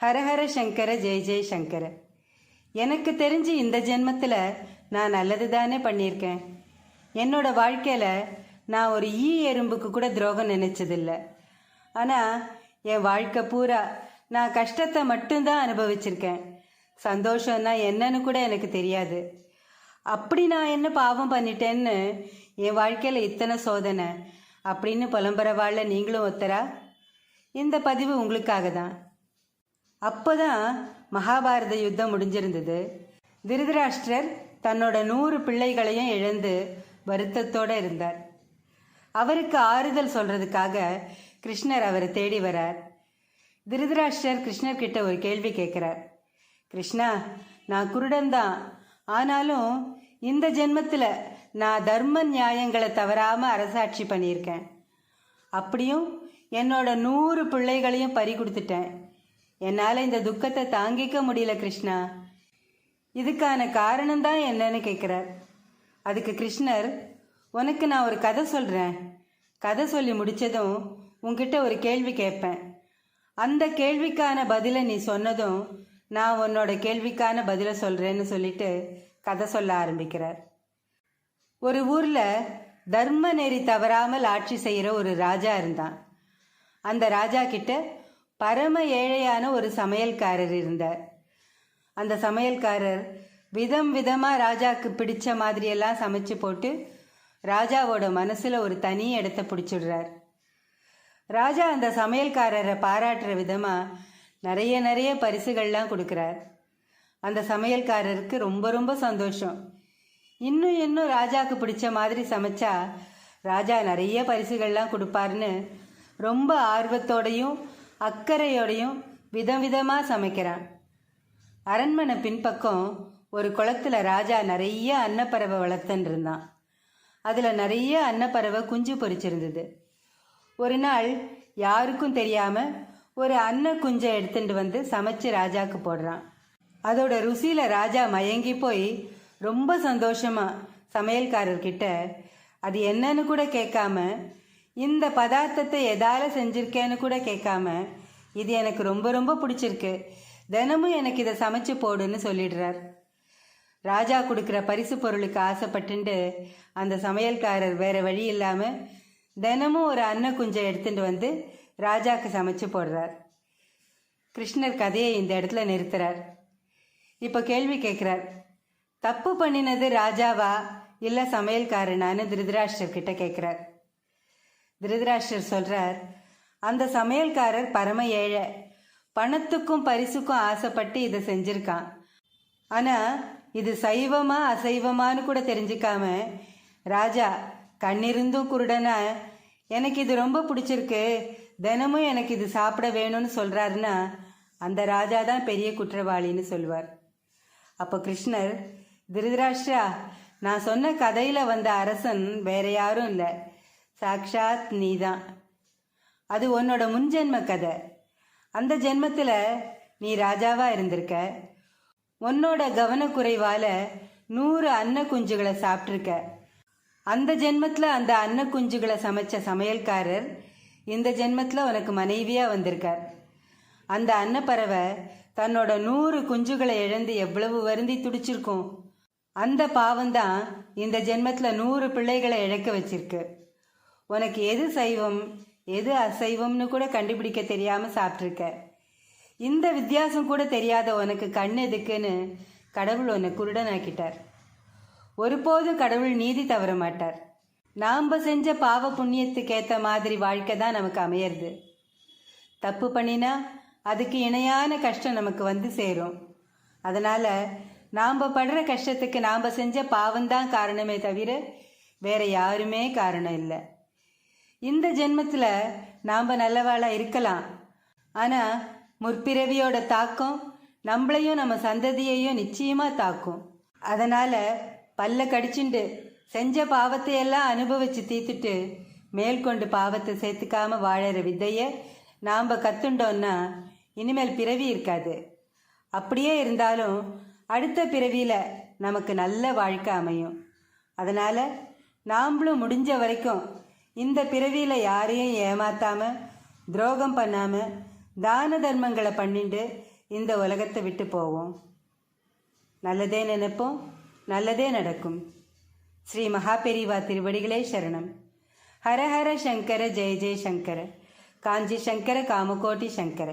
ஹரஹர சங்கர ஜெய் ஜெய் சங்கர. எனக்கு தெரிஞ்சு இந்த ஜென்மத்தில் நான் நல்லது தானே பண்ணியிருக்கேன். என்னோட வாழ்க்கையில் நான் ஒரு எறும்புக்கு கூட துரோகம் நினைச்சதில்லை. ஆனால் என் வாழ்க்கை பூரா நான் கஷ்டத்தை மட்டும்தான் அனுபவிச்சிருக்கேன். சந்தோஷம்னா என்னன்னு கூட எனக்கு தெரியாது. அப்படி நான் என்ன பாவம் பண்ணிட்டேன்னு என் வாழ்க்கையில் இத்தனை சோதனை அப்படின்னு புலம்புறவாழ்ல நீங்களும் ஒத்தரா? இந்த பதிவு உங்களுக்காக தான். அப்போதான் மகாபாரத யுத்தம் முடிஞ்சிருந்தது. திருதராஷ்டிரர் தன்னோட 100 பிள்ளைகளையும் இழந்து வருத்தத்தோடு இருந்தார். அவருக்கு ஆறுதல் சொல்றதுக்காக கிருஷ்ணர் அவரை தேடி வரார். திருதராஷ்டிரர் கிருஷ்ணர் கிட்ட ஒரு கேள்வி கேட்குறார். கிருஷ்ணா, நான் குருடன்தான், ஆனாலும் இந்த ஜென்மத்தில் நான் தர்ம நியாயங்களை தவறாமல் அரசாட்சி பண்ணியிருக்கேன். அப்படியும் என்னோட 100 பிள்ளைகளையும் பறி கொடுத்துட்டேன். என்னால் இந்த துக்கத்தை தாங்கிக்க முடியல கிருஷ்ணா. இதுக்கான காரணம்தான் என்னன்னு கேட்குறார். அதுக்கு கிருஷ்ணர், உனக்கு நான் ஒரு கதை சொல்கிறேன். கதை சொல்லி முடித்ததும் உன்கிட்ட ஒரு கேள்வி கேட்பேன். அந்த கேள்விக்கான பதிலை நீ சொன்னதும் நான் உன்னோட கேள்விக்கான பதிலை சொல்கிறேன்னு சொல்லிட்டு கதை சொல்ல ஆரம்பிக்கிறார். ஒரு ஊரில் தர்ம நெறி தவறாமல் ஆட்சி செய்கிற ஒரு ராஜா இருந்தான். அந்த ராஜா கிட்ட பரம ஏழையான ஒரு சமையல்காரர் இருந்தார். அந்த சமையல்காரர் விதம் விதமாக ராஜாவுக்கு பிடிச்ச மாதிரியெல்லாம் சமைச்சு போட்டு ராஜாவோட மனசில் ஒரு தனி இடத்த பிடிச்சிடுறார். ராஜா அந்த சமையல்காரரை பாராட்டுற விதமாக நிறைய பரிசுகள்லாம் கொடுக்குறார். அந்த சமையல்காரருக்கு ரொம்ப ரொம்ப சந்தோஷம். இன்னும் ராஜாவுக்கு பிடிச்ச மாதிரி சமைச்சா ராஜா நிறைய பரிசுகள்லாம் கொடுப்பாருன்னு ரொம்ப ஆர்வத்தோடையும் அக்கறையோடையும் விதமாக சமைக்கிறான். அரண்மனை பின்பக்கம் ஒரு குளத்தில் ராஜா நிறைய அன்னப்பறவை வளர்த்துன்னு இருந்தான். அதில் நிறைய அன்னப்பறவை குஞ்சு பொரிச்சிருந்தது. ஒரு நாள் யாருக்கும் தெரியாமல் ஒரு அன்ன குஞ்சை எடுத்துட்டு வந்து சமைச்சு ராஜாவுக்கு போடுறான். அதோட ருசியில் ராஜா மயங்கி போய் ரொம்ப சந்தோஷமாக சமையல்காரர்கிட்ட அது என்னன்னு கூட கேட்காம, இந்த பதார்த்தத்தை எதால செஞ்சிருக்கேன்னு கூட கேட்காம, இது எனக்கு ரொம்ப ரொம்ப பிடிச்சிருக்கு, தினமும் எனக்கு இதை சமைச்சு போடுன்னு சொல்லிடுறார். ராஜா கொடுக்குற பரிசு பொருளுக்கு ஆசைப்பட்டுண்டு அந்த சமையல்காரர் வேற வழி இல்லாமல் தினமும் ஒரு அன்ன குஞ்சை எடுத்துட்டு வந்து ராஜாவுக்கு சமைச்சு போடுறார். கிருஷ்ணர் கதையை இந்த இடத்துல நிறுத்துறார். இப்போ கேள்வி கேட்குறார். தப்பு பண்ணினது ராஜாவா இல்லை சமையல்காரனான்னு திருதராஷ்டிரர் கிட்ட கேட்குறார். திருதராஷ்டிரர் சொல்கிறார், அந்த சமையல்காரர் பரம ஏழை, பணத்துக்கும் பரிசுக்கும் ஆசைப்பட்டு இதை செஞ்சிருக்கான். ஆனால் இது சைவமா அசைவமானு கூட தெரிஞ்சுக்காம ராஜா கண்ணிருந்தும் குருடனா எனக்கு இது ரொம்ப பிடிச்சிருக்கு, தினமும் எனக்கு இது சாப்பிட வேணும்னு சொல்கிறாருன்னா அந்த ராஜா தான் பெரிய குற்றவாளின்னு சொல்வார். அப்போ கிருஷ்ணர், திருதராஷ்டிரா, நான் சொன்ன கதையில் வந்த அரசன் வேற யாரும் இல்லை, சாக்ஷாத் நீதான். அது உன்னோட முன்ஜென்ம கதை. அந்த ஜென்மத்தில் நீ ராஜாவாக இருந்திருக்க. உன்னோட கவனக்குறைவால் 100 அன்ன குஞ்சுகளை சாப்பிட்ருக்க. அந்த ஜென்மத்தில் அந்த அன்ன குஞ்சுகளை சமைச்ச சமையல்காரர் இந்த ஜென்மத்தில் உனக்கு மனைவியாக வந்திருக்கார். அந்த அன்னப்பறவை தன்னோட 100 குஞ்சுகளை இழந்து எவ்வளவு வருந்தி துடிச்சிருக்கும். அந்த பாவம்தான் இந்த ஜென்மத்தில் 100 பிள்ளைகளை இழக்க வச்சிருக்கு. உனக்கு எது சைவம் எது அசைவம்னு கூட கண்டுபிடிக்க தெரியாமல் சாப்பிட்ருக்க. இந்த வித்தியாசம் கூட தெரியாத உனக்கு கண் எதுக்குன்னு கடவுள் உன்னை குருடனாக்கிட்டார். ஒருபோதும் கடவுள் நீதி தவற மாட்டார். நாம் செஞ்ச பாவ புண்ணியத்துக்கு ஏற்ற மாதிரி வாழ்க்கை தான் நமக்கு அமையிறது. தப்பு பண்ணினா அதுக்கு இணையான கஷ்டம் நமக்கு வந்து சேரும். அதனால் நாம் படுற கஷ்டத்துக்கு நாம் செஞ்ச பாவம்தான் காரணமே தவிர வேற யாருமே காரணம் இல்லை. இந்த ஜென்மத்தில் நாம் நல்லவாளாக இருக்கலாம், ஆனால் முற்பிறவியோட தாக்கம் நம்மளையும் நம்ம சந்ததியையும் நிச்சயமாக தாக்கும். அதனால் பல்ல கடிச்சுண்டு செஞ்ச பாவத்தையெல்லாம் அனுபவித்து தீர்த்துட்டு மேற்கொண்டு பாவத்தை சேர்த்துக்காம வாழற வித்தையை நாம் கற்றுண்டோன்னா இனிமேல் பிறவி இருக்காது. அப்படியே இருந்தாலும் அடுத்த பிறவியில் நமக்கு நல்ல வாழ்க்கை அமையும். அதனால் நாம்ளும் முடிஞ்ச வரைக்கும் இந்த பிறவியில் யாரையும் ஏமாத்தாமல் துரோகம் பண்ணாமல் தான தர்மங்களை பண்ணிட்டு இந்த உலகத்தை விட்டு போவோம். நல்லதே நினைப்போம், நல்லதே நடக்கும். ஸ்ரீ மகாபெரிவா திருவடிகளே சரணம். ஹர ஹர சங்கர ஜெய ஜெய சங்கர. காஞ்சி சங்கர காமகோட்டி சங்கர.